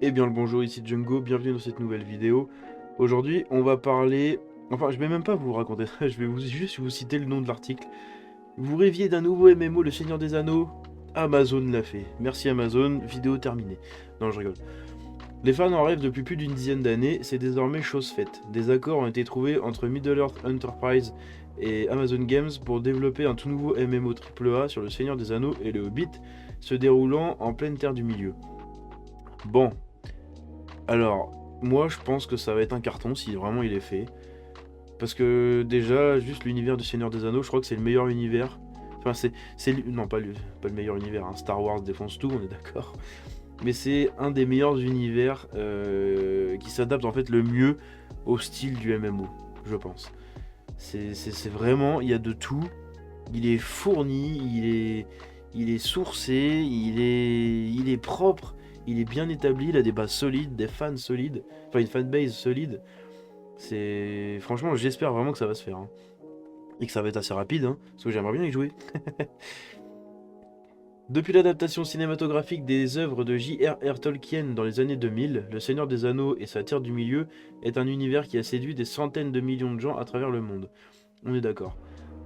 Eh bien le bonjour, ici Django, bienvenue dans cette nouvelle vidéo. Aujourd'hui, on va parler... Enfin, je vais même pas vous raconter ça, je vais juste vous citer le nom de l'article. Vous rêviez d'un nouveau MMO, Le Seigneur des Anneaux? Amazon l'a fait. Merci Amazon, vidéo terminée. Non, je rigole. Les fans en rêvent depuis plus d'une dizaine d'années, c'est désormais chose faite. Des accords ont été trouvés entre Middle-earth Enterprise et Amazon Games pour développer un tout nouveau MMO AAA sur Le Seigneur des Anneaux et le Hobbit, se déroulant en pleine terre du milieu. Bon, alors, moi je pense que ça va être un carton si vraiment il est fait. Parce que déjà, juste l'univers du Seigneur des Anneaux, je crois que c'est le meilleur univers. Enfin, non, pas le meilleur univers, hein. Star Wars défonce tout, on est d'accord. Mais c'est un des meilleurs univers qui s'adapte en fait le mieux au style du MMO, je pense. C'est vraiment, il y a de tout. Il est fourni, il est sourcé, il est propre, il est bien établi, il a des bases solides, des fans solides, enfin une fanbase solide. Franchement, j'espère vraiment que ça va se faire, hein. Et que ça va être assez rapide, hein, parce que j'aimerais bien y jouer. Depuis l'adaptation cinématographique des œuvres de J.R.R. Tolkien dans les années 2000, Le Seigneur des Anneaux et sa Terre du Milieu est un univers qui a séduit des centaines de millions de gens à travers le monde. On est d'accord.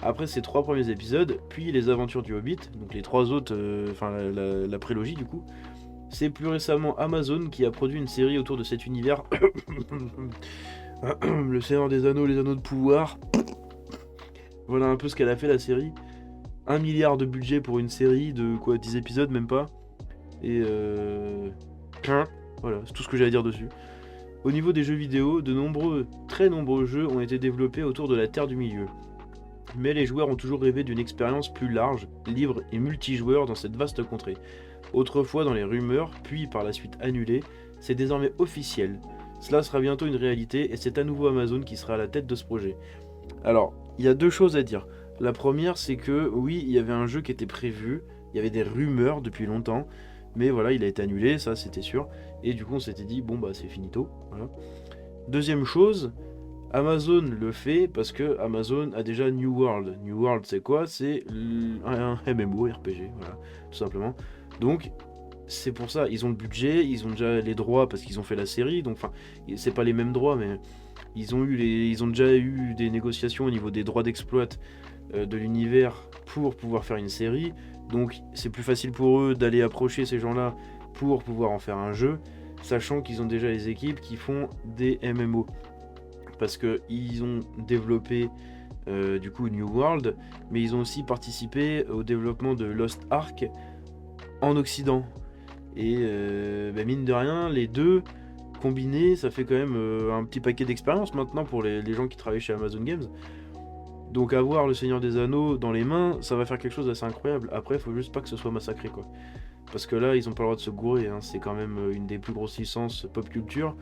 Après ces trois premiers épisodes, puis les aventures du Hobbit, donc les trois autres, enfin la prélogie du coup, c'est plus récemment Amazon qui a produit une série autour de cet univers. Le Seigneur des Anneaux, les Anneaux de pouvoir. Voilà un peu ce qu'elle a fait la série. 1 milliard de budget pour une série de quoi, 10 épisodes, même pas. Et voilà, c'est tout ce que j'ai à dire dessus. Au niveau des jeux vidéo, très nombreux jeux ont été développés autour de la Terre du Milieu. Mais les joueurs ont toujours rêvé d'une expérience plus large, libre et multijoueur dans cette vaste contrée. Autrefois dans les rumeurs, puis par la suite annulées, c'est désormais officiel. Cela sera bientôt une réalité et c'est à nouveau Amazon qui sera à la tête de ce projet. Alors, il y a deux choses à dire. La première, c'est que oui, il y avait un jeu qui était prévu, il y avait des rumeurs depuis longtemps, mais voilà, il a été annulé, ça c'était sûr. Et du coup, on s'était dit, bon bah c'est finito. Voilà. Deuxième chose, Amazon le fait parce que Amazon a déjà New World. New World, c'est quoi? C'est un MMO RPG, voilà, tout simplement. Donc, c'est pour ça, ils ont le budget, ils ont déjà les droits parce qu'ils ont fait la série, donc enfin, c'est pas les mêmes droits, mais ils ont déjà eu des négociations au niveau des droits d'exploit de l'univers pour pouvoir faire une série. Donc, c'est plus facile pour eux d'aller approcher ces gens-là pour pouvoir en faire un jeu, sachant qu'ils ont déjà les équipes qui font des MMO parce qu'ils ont développé du coup New World, mais ils ont aussi participé au développement de Lost Ark en Occident. Et bah mine de rien, les deux combinés, ça fait quand même un petit paquet d'expérience maintenant pour les gens qui travaillent chez Amazon Games. Donc avoir le Seigneur des Anneaux dans les mains, ça va faire quelque chose d'assez incroyable. Après, il faut juste pas que ce soit massacré, quoi. Parce que là, ils ont pas le droit de se gourer, hein. C'est quand même une des plus grosses licences pop culture.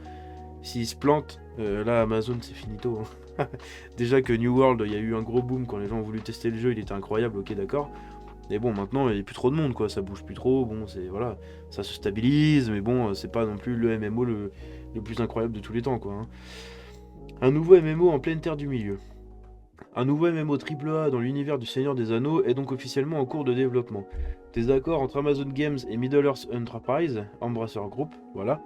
S'ils se plantent, là Amazon c'est finito, hein. Déjà que New World, il y a eu un gros boom quand les gens ont voulu tester le jeu, il était incroyable, ok d'accord. Mais bon, maintenant il n'y a plus trop de monde, quoi, ça bouge plus trop, bon c'est voilà, ça se stabilise, mais bon, c'est pas non plus le MMO le plus incroyable de tous les temps, quoi, hein. Un nouveau MMO en pleine terre du milieu. Un nouveau MMO AAA dans l'univers du Seigneur des Anneaux est donc officiellement en cours de développement. Des accords entre Amazon Games et Middle-earth Enterprise, Embracer Group, voilà.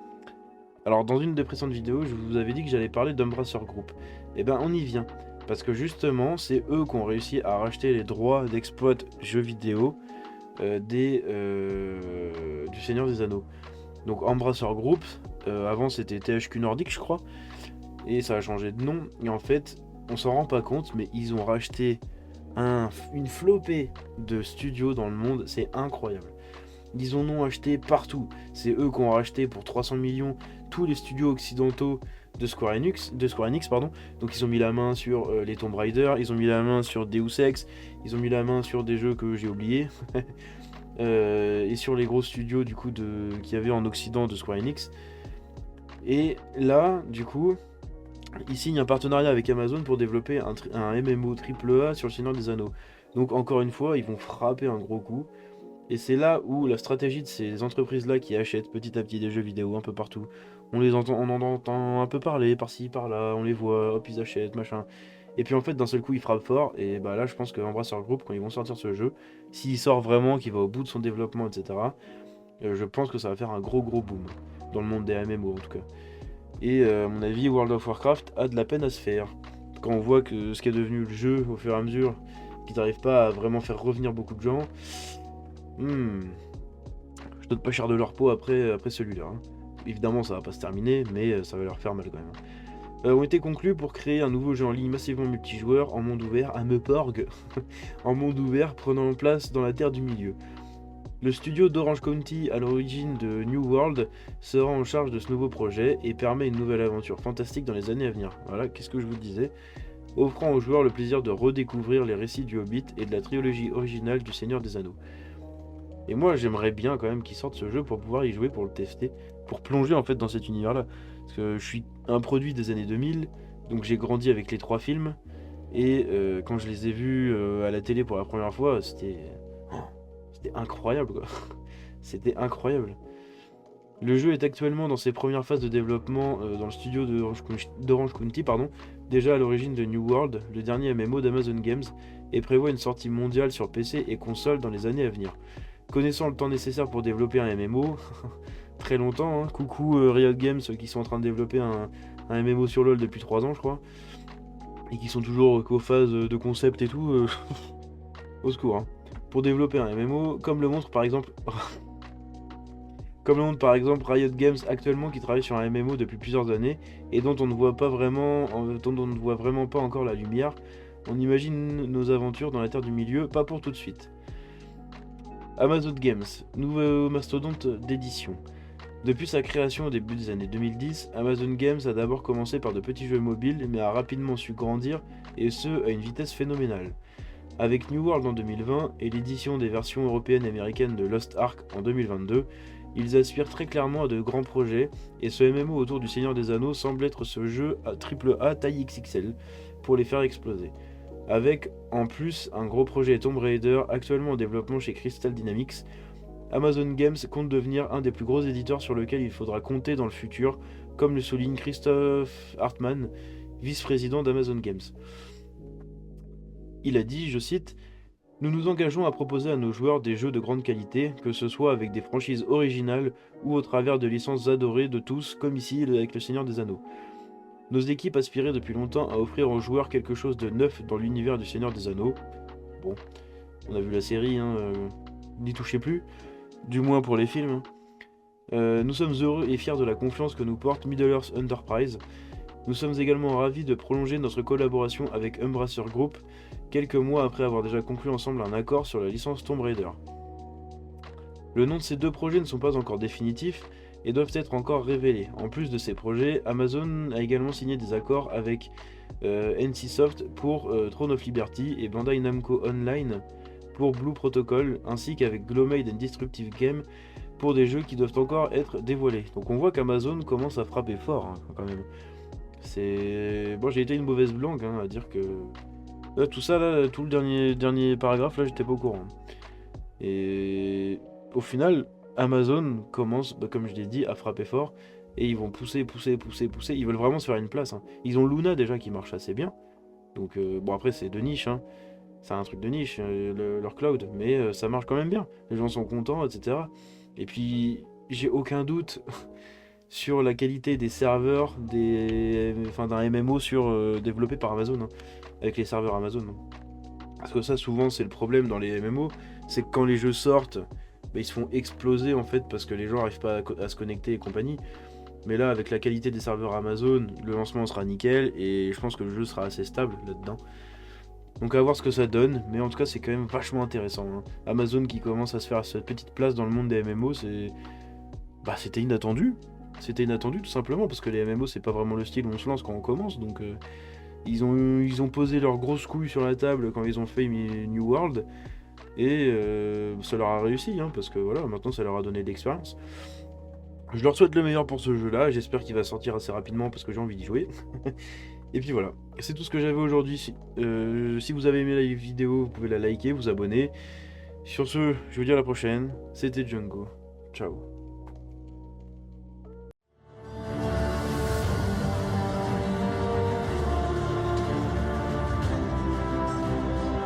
Alors dans une des précédentes vidéos, je vous avais dit que j'allais parler d'Embracer Group. Et ben on y vient. Parce que justement, c'est eux qui ont réussi à racheter les droits d'exploit jeux vidéo du Seigneur des Anneaux. Donc Embracer Group, avant c'était THQ Nordic je crois, et ça a changé de nom. Et en fait, on s'en rend pas compte, mais ils ont racheté une flopée de studios dans le monde, c'est incroyable. Ils en ont acheté partout. C'est eux qui ont racheté pour 300 millions tous les studios occidentaux de Square Enix, pardon. Donc ils ont mis la main sur les Tomb Raider, ils ont mis la main sur Deus Ex, ils ont mis la main sur des jeux que j'ai oubliés. Et sur les gros studios du coup qu'il y avait en Occident de Square Enix. Et là, du coup, ils signent un partenariat avec Amazon pour développer un MMO AAA sur le Seigneur des Anneaux. Donc encore une fois, ils vont frapper un gros coup. Et c'est là où la stratégie de ces entreprises-là qui achètent petit à petit des jeux vidéo un peu partout, on en entend un peu parler par-ci, par-là, on les voit, hop, ils achètent, machin. Et puis en fait, d'un seul coup, ils frappent fort. Et bah là, je pense que Embracer Group, quand ils vont sortir ce jeu, s'il sort vraiment, qu'il va au bout de son développement, etc., je pense que ça va faire un gros gros boom. dans le monde des MMO en tout cas. Et à mon avis, World of Warcraft a de la peine à se faire. Quand on voit que ce qui est devenu le jeu au fur et à mesure, qu'ils n'arrivent pas à vraiment faire revenir beaucoup de gens, je donne pas cher de leur peau après celui-là. Hein. Évidemment, ça va pas se terminer, mais ça va leur faire mal quand même. Ont été conclus pour créer un nouveau jeu en ligne massivement multijoueur en monde ouvert, à Meuporg, en monde ouvert prenant place dans la Terre du Milieu. Le studio d'Orange County, à l'origine de New World, sera en charge de ce nouveau projet et permet une nouvelle aventure fantastique dans les années à venir. Voilà, qu'est-ce que je vous disais, offrant aux joueurs le plaisir de redécouvrir les récits du Hobbit et de la trilogie originale du Seigneur des Anneaux. Et moi, j'aimerais bien quand même qu'ils sortent ce jeu pour pouvoir y jouer, pour le tester, pour plonger en fait dans cet univers-là. Parce que je suis un produit des années 2000, donc j'ai grandi avec les 3 films, et quand je les ai vus à la télé pour la première fois, c'était incroyable quoi. C'était incroyable. Le jeu est actuellement dans ses premières phases de développement dans le studio d'Orange County, déjà à l'origine de New World, le dernier MMO d'Amazon Games, et prévoit une sortie mondiale sur PC et console dans les années à venir. Connaissant le temps nécessaire pour développer un MMO, très longtemps, hein. Coucou Riot Games qui sont en train de développer un MMO sur LoL depuis 3 ans je crois, et qui sont toujours qu'aux phases de concept et tout, au secours. Hein. Pour développer un MMO, comme le montre par exemple Riot Games actuellement qui travaille sur un MMO depuis plusieurs années et dont on ne voit vraiment pas encore la lumière. On imagine nos aventures dans la Terre du Milieu, pas pour tout de suite. Amazon Games, nouveau mastodonte d'édition. Depuis sa création au début des années 2010, Amazon Games a d'abord commencé par de petits jeux mobiles mais a rapidement su grandir et ce à une vitesse phénoménale. Avec New World en 2020 et l'édition des versions européennes et américaines de Lost Ark en 2022, ils aspirent très clairement à de grands projets et ce MMO autour du Seigneur des Anneaux semble être ce jeu à AAA taille XXL pour les faire exploser. Avec en plus un gros projet Tomb Raider actuellement en développement chez Crystal Dynamics, Amazon Games compte devenir un des plus gros éditeurs sur lequel il faudra compter dans le futur, comme le souligne Christophe Hartmann, vice-président d'Amazon Games. Il a dit, je cite, « Nous nous engageons à proposer à nos joueurs des jeux de grande qualité, que ce soit avec des franchises originales ou au travers de licences adorées de tous, comme ici avec le Seigneur des Anneaux. Nos équipes aspiraient depuis longtemps à offrir aux joueurs quelque chose de neuf dans l'univers du Seigneur des Anneaux. » Bon, on a vu la série, n'y touchez plus, du moins pour les films. Nous sommes heureux et fiers de la confiance que nous porte Middle-earth Enterprise. Nous sommes également ravis de prolonger notre collaboration avec Embracer Group, quelques mois après avoir déjà conclu ensemble un accord sur la licence Tomb Raider. Le nom de ces deux projets ne sont pas encore définitifs et doivent être encore révélés. En plus de ces projets, Amazon a également signé des accords avec NCSoft pour Throne of Liberty et Bandai Namco Online pour Blue Protocol, ainsi qu'avec Glowmade and Destructive Game pour des jeux qui doivent encore être dévoilés. Donc on voit qu'Amazon commence à frapper fort quand même. Bon, j'ai été une mauvaise blague à dire que là, tout ça là, tout le dernier paragraphe là, j'étais pas au courant. Et au final, Amazon commence, comme je l'ai dit, à frapper fort et ils vont pousser. Ils veulent vraiment se faire une place. Ils ont Luna déjà qui marche assez bien. Donc bon après c'est de niche. C'est un truc de niche leur cloud, mais ça marche quand même bien. Les gens sont contents, etc. Et puis j'ai aucun doute sur la qualité des serveurs d'un MMO développé par Amazon, avec les serveurs Amazon. Parce que ça, souvent, c'est le problème dans les MMO, c'est que quand les jeux sortent, ils se font exploser en fait parce que les gens n'arrivent pas à se connecter et compagnie. Mais là, avec la qualité des serveurs Amazon, le lancement sera nickel et je pense que le jeu sera assez stable là-dedans. Donc à voir ce que ça donne, mais en tout cas, c'est quand même vachement intéressant. Amazon qui commence à se faire cette petite place dans le monde des MMO, c'était inattendu. C'était inattendu tout simplement parce que les MMO c'est pas vraiment le style où on se lance quand on commence, donc ils ont posé leurs grosses couilles sur la table quand ils ont fait New World et ça leur a réussi parce que voilà, maintenant ça leur a donné de l'expérience. Je leur souhaite le meilleur pour ce jeu là, j'espère qu'il va sortir assez rapidement parce que j'ai envie d'y jouer. Et puis voilà, c'est tout ce que j'avais aujourd'hui. Si vous avez aimé la vidéo, vous pouvez la liker, vous abonner. Sur ce, je vous dis à la prochaine, c'était Django, ciao.